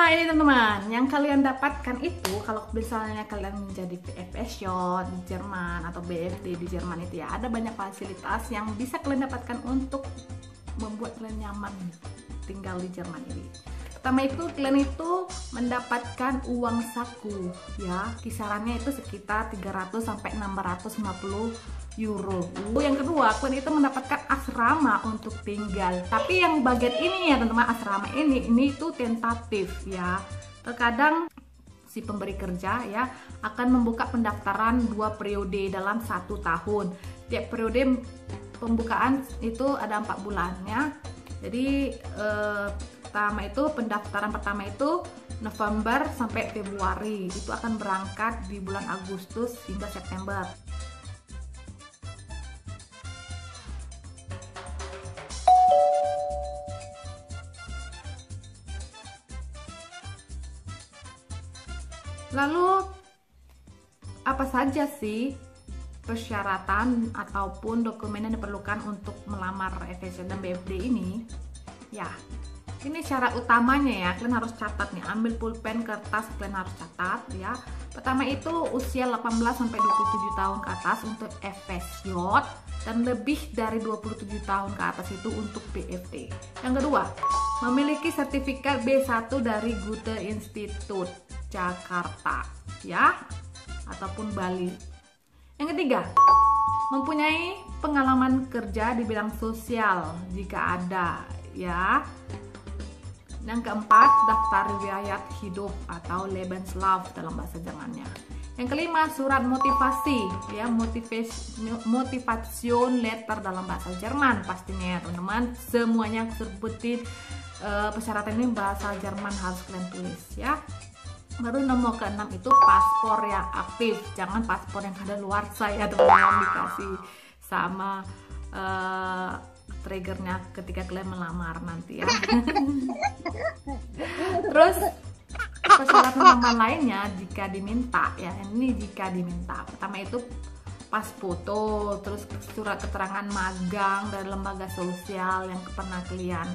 Nah, ini teman-teman, yang kalian dapatkan itu kalau misalnya kalian menjadi PFS Yacht di Jerman atau BFD di Jerman itu ya, ada banyak fasilitas yang bisa kalian dapatkan untuk membuat kalian nyaman tinggal di Jerman ini. Pertama itu kalian itu mendapatkan uang saku ya, kisarannya itu sekitar 300 sampai 650 euro. Yang kedua, kalian itu mendapatkan asrama untuk tinggal. Tapi yang bagian ini ya teman-teman, asrama ini itu tentatif ya. Terkadang si pemberi kerja ya akan membuka pendaftaran 2 periode dalam 1 tahun. Tiap periode pembukaan itu ada 4 bulannya. Jadi pendaftaran pertama itu November sampai Februari, itu akan berangkat di bulan Agustus hingga September. Lalu apa saja sih persyaratan ataupun dokumen yang diperlukan untuk melamar FS dan BFD ini? Ya, ini cara utamanya ya, kalian harus catat nih, ambil pulpen, kertas, kalian harus catat ya. Pertama itu usia 18 sampai 27 tahun ke atas untuk FS Yacht dan lebih dari 27 tahun ke atas itu untuk BFD. Yang kedua, memiliki sertifikat B1 dari Goethe Institute Jakarta ya, ataupun Bali. Yang ketiga, mempunyai pengalaman kerja di bidang sosial jika ada ya. Yang keempat, daftar riwayat hidup atau Lebenslauf dalam bahasa Jermannya. Yang kelima, surat motivasi ya, motivation letter dalam bahasa Jerman pastinya ya teman-teman. Semuanya aku sebutin persyaratan ini bahasa Jerman harus kalian tulis ya. Baru nomor ke-6 itu paspor yang aktif, jangan paspor yang ada luar saya teman-teman, dikasih sama triggernya ketika kalian melamar nanti ya. Terus persyaratan tambahan lainnya jika diminta ya, ini jika diminta. Pertama itu pas foto, terus surat keterangan magang dari lembaga sosial yang pernah kalian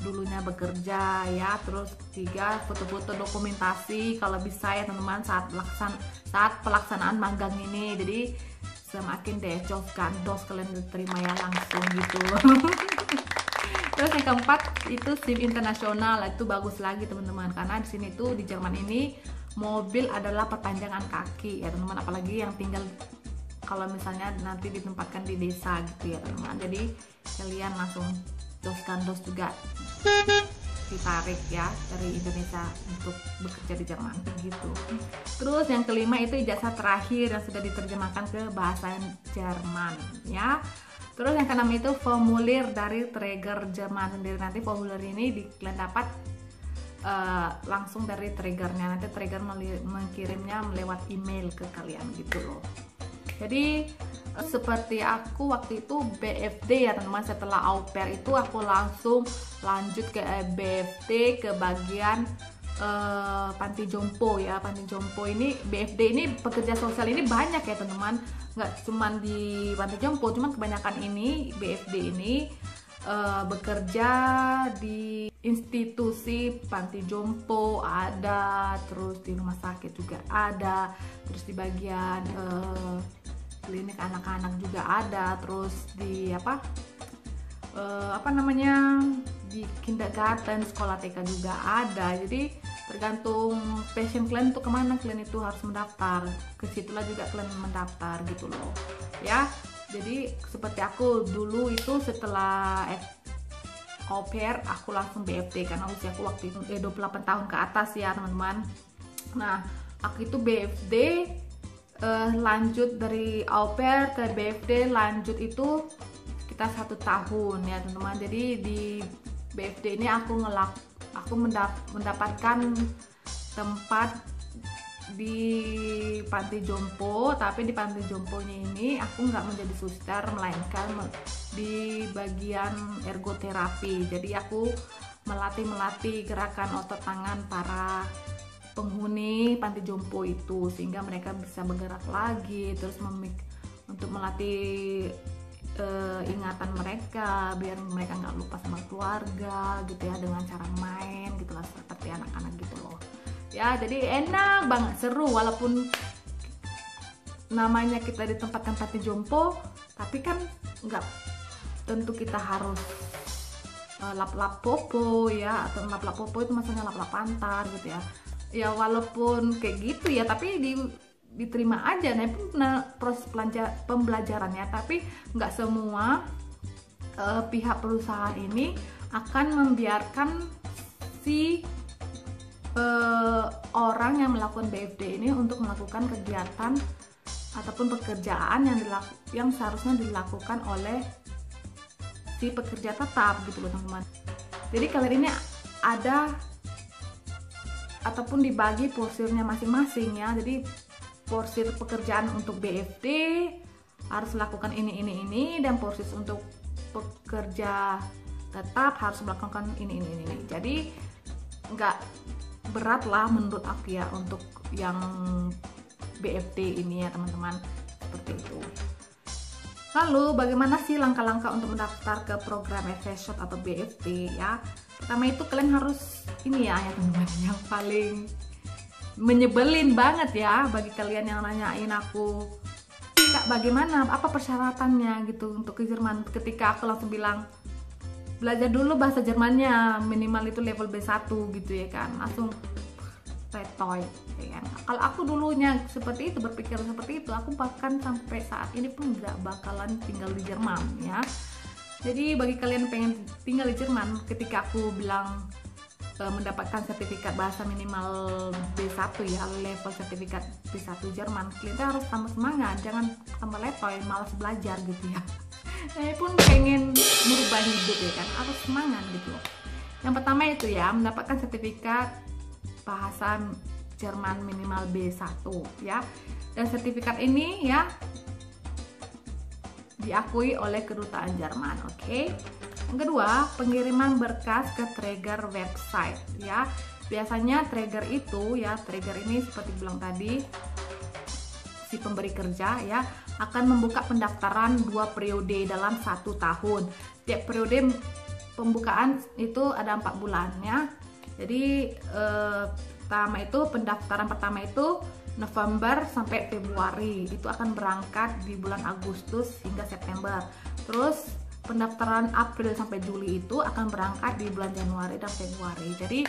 dulunya bekerja ya. Terus 3, foto-foto dokumentasi kalau bisa ya teman-teman saat pelaksanaan magang ini. Jadi semakin decos gandos kalian diterima ya langsung gitu. Terus yang keempat itu SIM internasional, itu bagus lagi teman-teman, karena di sini tuh di Jerman ini mobil adalah perpanjangan kaki ya teman-teman, apalagi yang tinggal kalau misalnya nanti ditempatkan di desa gitu ya teman-teman. Jadi kalian langsung dos gandos juga ditarik ya dari Indonesia untuk bekerja di Jerman gitu. Terus yang kelima itu ijazah terakhir yang sudah diterjemahkan ke bahasa Jerman ya. Terus yang keenam itu formulir dari Trigger Jerman sendiri. Nanti formulir ini kalian dapat langsung dari triggernya. Nanti trigger mengirimnya melewat email ke kalian gitu loh. Jadi seperti aku waktu itu BFD ya teman-teman, setelah au pair itu aku langsung lanjut ke BFD ke bagian panti jompo ya. Panti jompo ini, BFD ini pekerja sosial ini banyak ya teman-teman, nggak cuman di panti jompo, cuman kebanyakan ini BFD ini bekerja di institusi panti jompo ada, terus di rumah sakit juga ada, terus di bagian klinik anak-anak juga ada, terus di di kindergarten, sekolah TK juga ada. Jadi tergantung passion kalian untuk kemana kalian itu harus mendaftar, kesitulah juga kalian mendaftar gitu loh ya. Jadi seperti aku dulu itu setelah au pair aku langsung BFD karena usia aku waktu itu 28 tahun ke atas ya teman-teman. Nah aku itu BFD lanjut dari au pair ke BFD, lanjut itu sekitar 1 tahun ya teman-teman. Jadi di BFD ini aku mendapatkan tempat di panti jompo, tapi di panti jomponya ini aku nggak menjadi suster, melainkan di bagian ergoterapi. Jadi aku melatih gerakan otot tangan para penghuni panti jompo itu sehingga mereka bisa bergerak lagi, terus untuk melatih ingatan mereka biar mereka nggak lupa sama keluarga gitu ya, dengan cara main gitu lah, seperti ya. Jadi enak banget, seru, walaupun namanya kita di tempat-tempat jompo, tapi kan nggak tentu kita harus lap-lap popo ya, atau lap-lap popo itu maksudnya lap-lap pantat gitu ya. Ya walaupun kayak gitu ya, tapi diterima aja. Nah itu proses pembelajarannya, tapi nggak semua pihak perusahaan ini akan membiarkan si orang yang melakukan BFD ini untuk melakukan kegiatan ataupun pekerjaan yang seharusnya dilakukan oleh si pekerja tetap gitu loh teman-teman. Jadi kalian ini ada ataupun dibagi porsinya masing-masing ya. Jadi porsi pekerjaan untuk BFD harus melakukan ini, dan porsi untuk pekerja tetap harus melakukan ini. Jadi nggak berat lah menurut aku ya untuk yang BFD ini ya teman-teman, seperti itu. Lalu bagaimana sih langkah-langkah untuk mendaftar ke program Efeshot atau BFD ya? Pertama itu kalian harus ini ya teman-teman, yang paling menyebelin banget ya bagi kalian yang nanyain aku, Kak bagaimana, apa persyaratannya gitu untuk ke Jerman. Ketika aku langsung bilang belajar dulu bahasa Jermannya, minimal itu level B1 gitu ya kan, langsung retoy ya kan. Kalau aku dulunya seperti itu, berpikir seperti itu, aku bahkan sampai saat ini pun nggak bakalan tinggal di Jerman ya. Jadi bagi kalian yang pengen tinggal di Jerman, ketika aku bilang mendapatkan sertifikat bahasa minimal B1 ya, level sertifikat B1 Jerman, kita harus tambah semangat, jangan tambah letoy, malas belajar gitu ya. Saya pun pengen merubah hidup ya kan, harus semangat gitu loh. Yang pertama itu ya, mendapatkan sertifikat bahasa Jerman minimal B1 ya. Dan sertifikat ini ya diakui oleh kedutaan Jerman, oke? Yang kedua, pengiriman berkas ke Traeger website ya. Biasanya Traeger itu ya, Traeger ini seperti bilang tadi, si pemberi kerja ya akan membuka pendaftaran 2 periode dalam 1 tahun. Tiap periode pembukaan itu ada 4 bulannya. Jadi pendaftaran pertama itu November sampai Februari, itu akan berangkat di bulan Agustus hingga September. Terus pendaftaran April sampai Juli itu akan berangkat di bulan Januari dan Februari. Jadi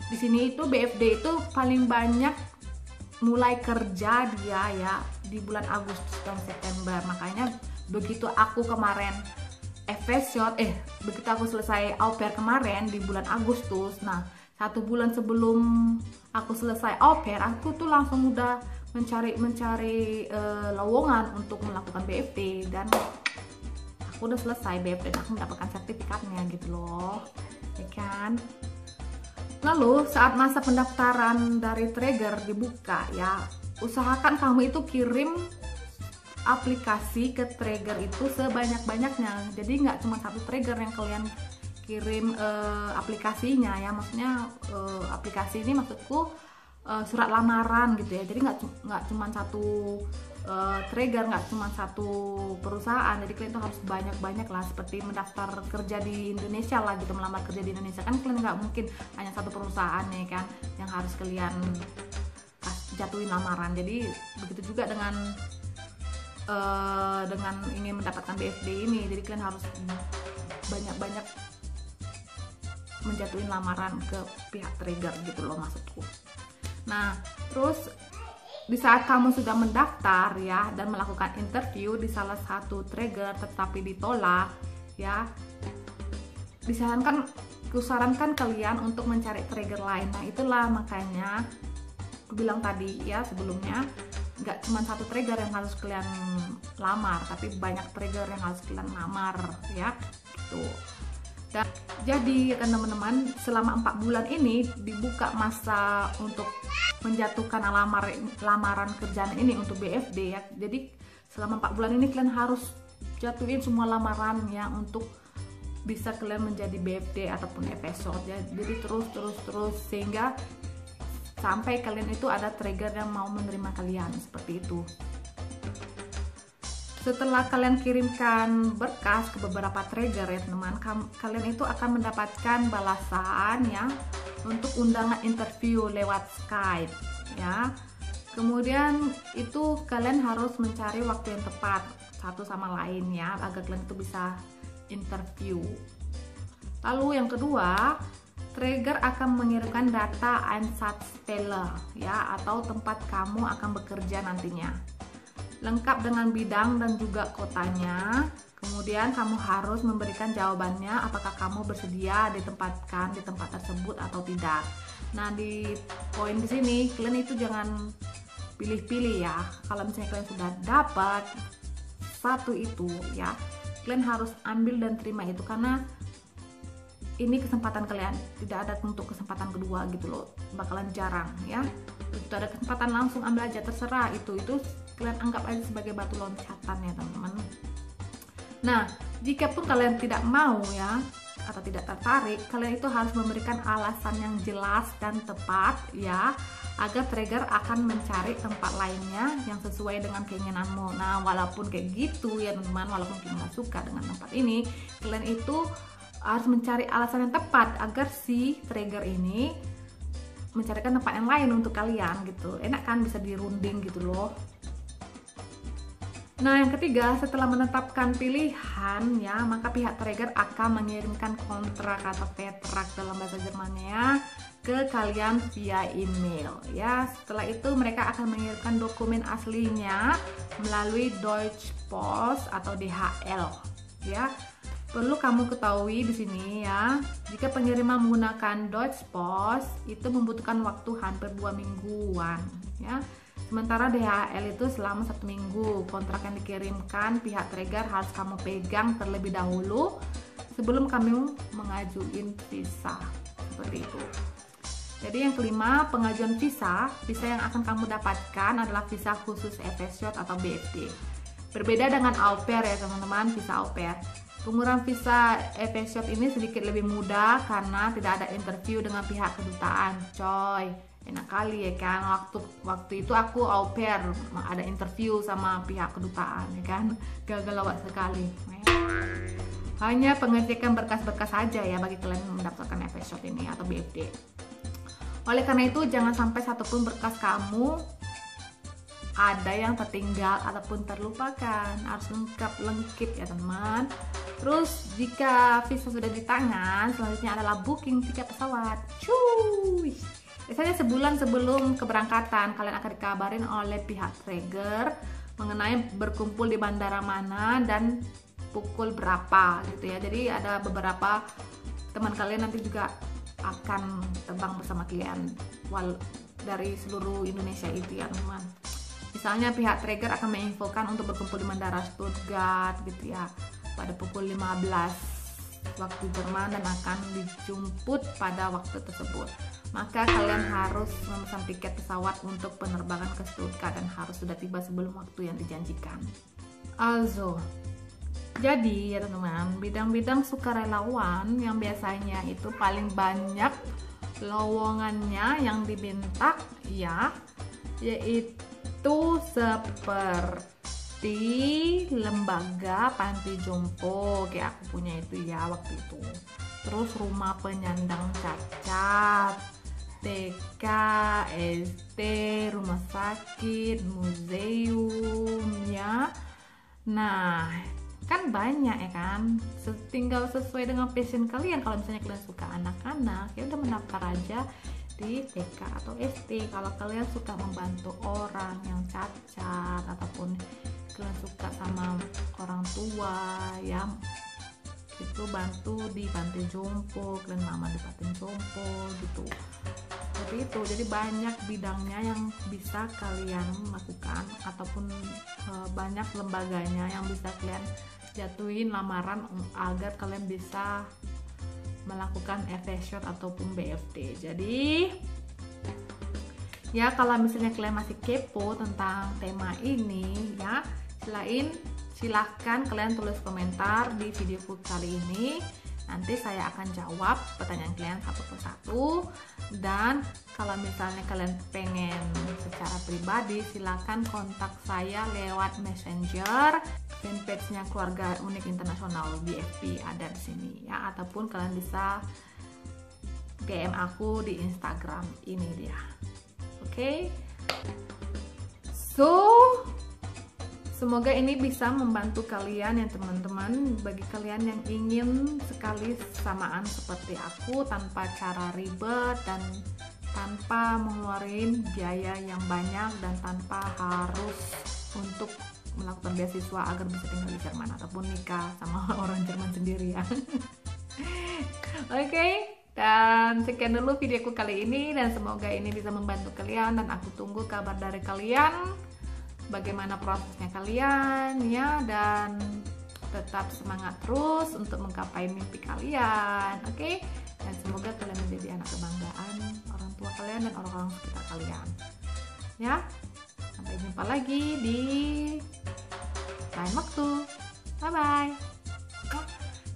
di sini itu BFD itu paling banyak mulai kerja dia ya di bulan Agustus dan September. Makanya begitu aku kemarin begitu aku selesai au pair kemarin di bulan Agustus, nah 1 bulan sebelum aku selesai au pair, aku tuh langsung udah mencari lowongan untuk melakukan BFD, dan aku udah selesai BFD dan aku mendapatkan sertifikatnya gitu loh ya kan. Lalu saat masa pendaftaran dari Traeger dibuka ya, usahakan kamu itu kirim aplikasi ke Traeger itu sebanyak-banyaknya. Jadi nggak cuma 1 Traeger yang kalian kirim aplikasinya ya, maksudnya aplikasi ini maksudku surat lamaran gitu ya. Jadi nggak cuma 1 Traeger, nggak cuma 1 perusahaan. Jadi kalian tuh harus banyak-banyak lah, seperti mendaftar kerja di Indonesia lah gitu, melamar kerja di Indonesia kan kalian nggak mungkin hanya 1 perusahaan ya kan yang harus kalian jatuhin lamaran. Jadi begitu juga dengan ingin mendapatkan BFD ini, jadi kalian harus banyak-banyak menjatuhin lamaran ke pihak Traeger gitu loh maksudku. Nah terus di saat kamu sudah mendaftar ya dan melakukan interview di salah satu Traeger tetapi ditolak ya, kusarankan kalian untuk mencari Traeger lain. Nah itulah makanya aku bilang tadi ya sebelumnya, nggak cuma 1 Traeger yang harus kalian lamar, tapi banyak Traeger yang harus kalian lamar ya gitu. Dan jadi teman-teman, selama 4 bulan ini dibuka masa untuk menjatuhkan lamaran kerjaan ini untuk BFD ya. Jadi selama 4 bulan ini kalian harus jatuhin semua lamaran ya untuk bisa kalian menjadi BFD ataupun Efeshot ya. Jadi terus sehingga sampai kalian itu ada Traeger yang mau menerima kalian, seperti itu. Setelah kalian kirimkan berkas ke beberapa Traeger ya teman, kalian itu akan mendapatkan balasan ya untuk undangan interview lewat Skype ya. Kemudian itu kalian harus mencari waktu yang tepat satu sama lain ya, agar kalian itu bisa interview. Lalu yang kedua, Traeger akan mengirimkan data Einsatzstelle ya, atau tempat kamu akan bekerja nantinya, lengkap dengan bidang dan juga kotanya. Kemudian kamu harus memberikan jawabannya apakah kamu bersedia ditempatkan di tempat tersebut atau tidak. Nah, di poin di sini kalian itu jangan pilih-pilih ya. Kalau misalnya kalian sudah dapat satu itu ya, kalian harus ambil dan terima itu, karena ini kesempatan kalian, tidak ada untuk kesempatan kedua gitu loh, bakalan jarang ya. Itu ada kesempatan langsung ambil aja, terserah itu kalian anggap aja sebagai batu loncatan ya teman-teman. Nah, jika pun kalian tidak mau ya atau tidak tertarik, kalian itu harus memberikan alasan yang jelas dan tepat ya, agar Traeger akan mencari tempat lainnya yang sesuai dengan keinginanmu. Nah, walaupun kayak gitu ya teman-teman, walaupun kalian nggak suka dengan tempat ini, kalian itu harus mencari alasan yang tepat agar si Traeger ini mencarikan tempat yang lain untuk kalian gitu. Enak kan, bisa dirunding gitu loh. Nah, yang ketiga, setelah menetapkan pilihan ya, maka pihak Traeger akan mengirimkan kontrak atau Vertrag dalam bahasa Jermannya ke kalian via email ya. Setelah itu mereka akan mengirimkan dokumen aslinya melalui Deutsche Post atau DHL ya. Perlu kamu ketahui di sini ya, jika pengiriman menggunakan Deutsche Post itu membutuhkan waktu hampir 2 mingguan ya. Sementara DHL itu selama 1 minggu. Kontrak yang dikirimkan pihak Traeger harus kamu pegang terlebih dahulu sebelum kamu mengajuin visa. Seperti itu. Jadi yang kelima, pengajuan visa yang akan kamu dapatkan adalah visa khusus FSJ atau BFD. Berbeda dengan au pair ya teman-teman, visa au pair. Pengurahan visa FSJ ini sedikit lebih mudah karena tidak ada interview dengan pihak kedutaan. Coy, enak kali ya kan, waktu itu aku au pair, ada interview sama pihak kedutaan ya kan, gagal lawak sekali. Hanya pengecekan berkas-berkas saja ya bagi kalian yang mendaftarkan FSJ ini atau BFD. Oleh karena itu jangan sampai satupun berkas kamu ada yang tertinggal ataupun terlupakan, harus lengkap ya teman. Terus jika visa sudah di tangan, selanjutnya adalah booking tiket pesawat. Cuy, biasanya sebulan sebelum keberangkatan kalian akan dikabarin oleh pihak Traeger mengenai berkumpul di bandara mana dan pukul berapa gitu ya. Jadi ada beberapa teman kalian nanti juga akan terbang bersama kalian dari seluruh Indonesia itu ya teman. Misalnya pihak Traeger akan menginfokan untuk berkumpul di Bandara Stuttgart gitu ya pada pukul 15 waktu Jerman dan akan dijemput pada waktu tersebut. Maka kalian harus memesan tiket pesawat untuk penerbangan ke Stuttgart dan harus sudah tiba sebelum waktu yang dijanjikan. Also, jadi ya teman-teman, bidang-bidang sukarelawan yang biasanya itu paling banyak lowongannya yang diminta ya, yaitu seperti lembaga panti jompo kayak aku punya itu ya waktu itu, terus rumah penyandang cacat, TK, SD, rumah sakit, museum ya. Nah kan banyak ya kan, tinggal sesuai dengan passion kalian. Kalau misalnya kalian suka anak-anak ya udah mendaftar aja di TK atau SD. Kalau kalian suka membantu orang yang cacat ataupun kalian suka sama orang tua ya, itu bantu di panti jompo, kalian lamar di panti jompo gitu. Seperti itu. Jadi banyak bidangnya yang bisa kalian lakukan ataupun banyak lembaganya yang bisa kalian jatuhin lamaran agar kalian bisa melakukan FSJ ataupun BFD. Jadi ya kalau misalnya kalian masih kepo tentang tema ini ya, silahkan kalian tulis komentar di videoku kali ini. Nanti saya akan jawab pertanyaan kalian satu persatu. Dan kalau misalnya kalian pengen secara pribadi, silahkan kontak saya lewat Messenger. Fanpage-nya Keluarga Unik Internasional BFP ada di sini ya, ataupun kalian bisa DM aku di Instagram. Ini dia. Oke. So, semoga ini bisa membantu kalian ya teman-teman. Bagi kalian yang ingin sekali samaan seperti aku tanpa cara ribet dan tanpa mengeluarkan biaya yang banyak dan tanpa harus untuk melakukan beasiswa agar bisa tinggal di Jerman ataupun nikah sama orang Jerman sendiri ya. Oke. Dan sekian dulu videoku kali ini, dan semoga ini bisa membantu kalian, dan aku tunggu kabar dari kalian bagaimana prosesnya kalian ya, dan tetap semangat terus untuk menggapai mimpi kalian. Oke. Dan semoga kalian menjadi anak kebanggaan orang tua kalian dan orang-orang sekitar kalian ya. Sampai jumpa lagi di lain waktu. Bye bye.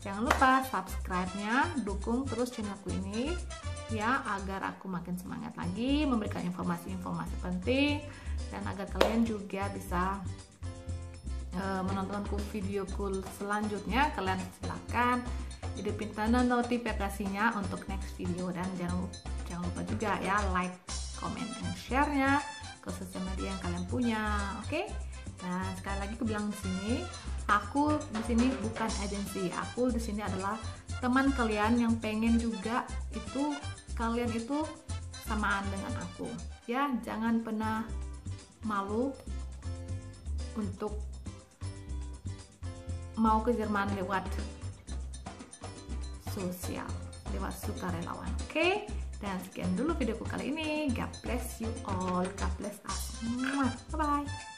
Jangan lupa subscribe-nya, dukung terus channelku ini ya, agar aku makin semangat lagi memberikan informasi-informasi penting, dan agar kalian juga bisa menontonku videoku selanjutnya. Kalian silahkan hidupin tanda notifikasinya untuk next video, dan jangan lupa juga ya like, comment, dan share-nya ke sosial media yang kalian punya. Oke? Nah, sekali lagi aku bilang di sini, aku di sini bukan agensi. Aku di sini adalah teman kalian yang pengen juga itu kalian itu samaan dengan aku. Ya, jangan pernah malu untuk mau ke Jerman lewat sosial, lewat sukarelawan. Oke? Dan sekian dulu videoku kali ini. God bless you all. God bless us. Bye bye.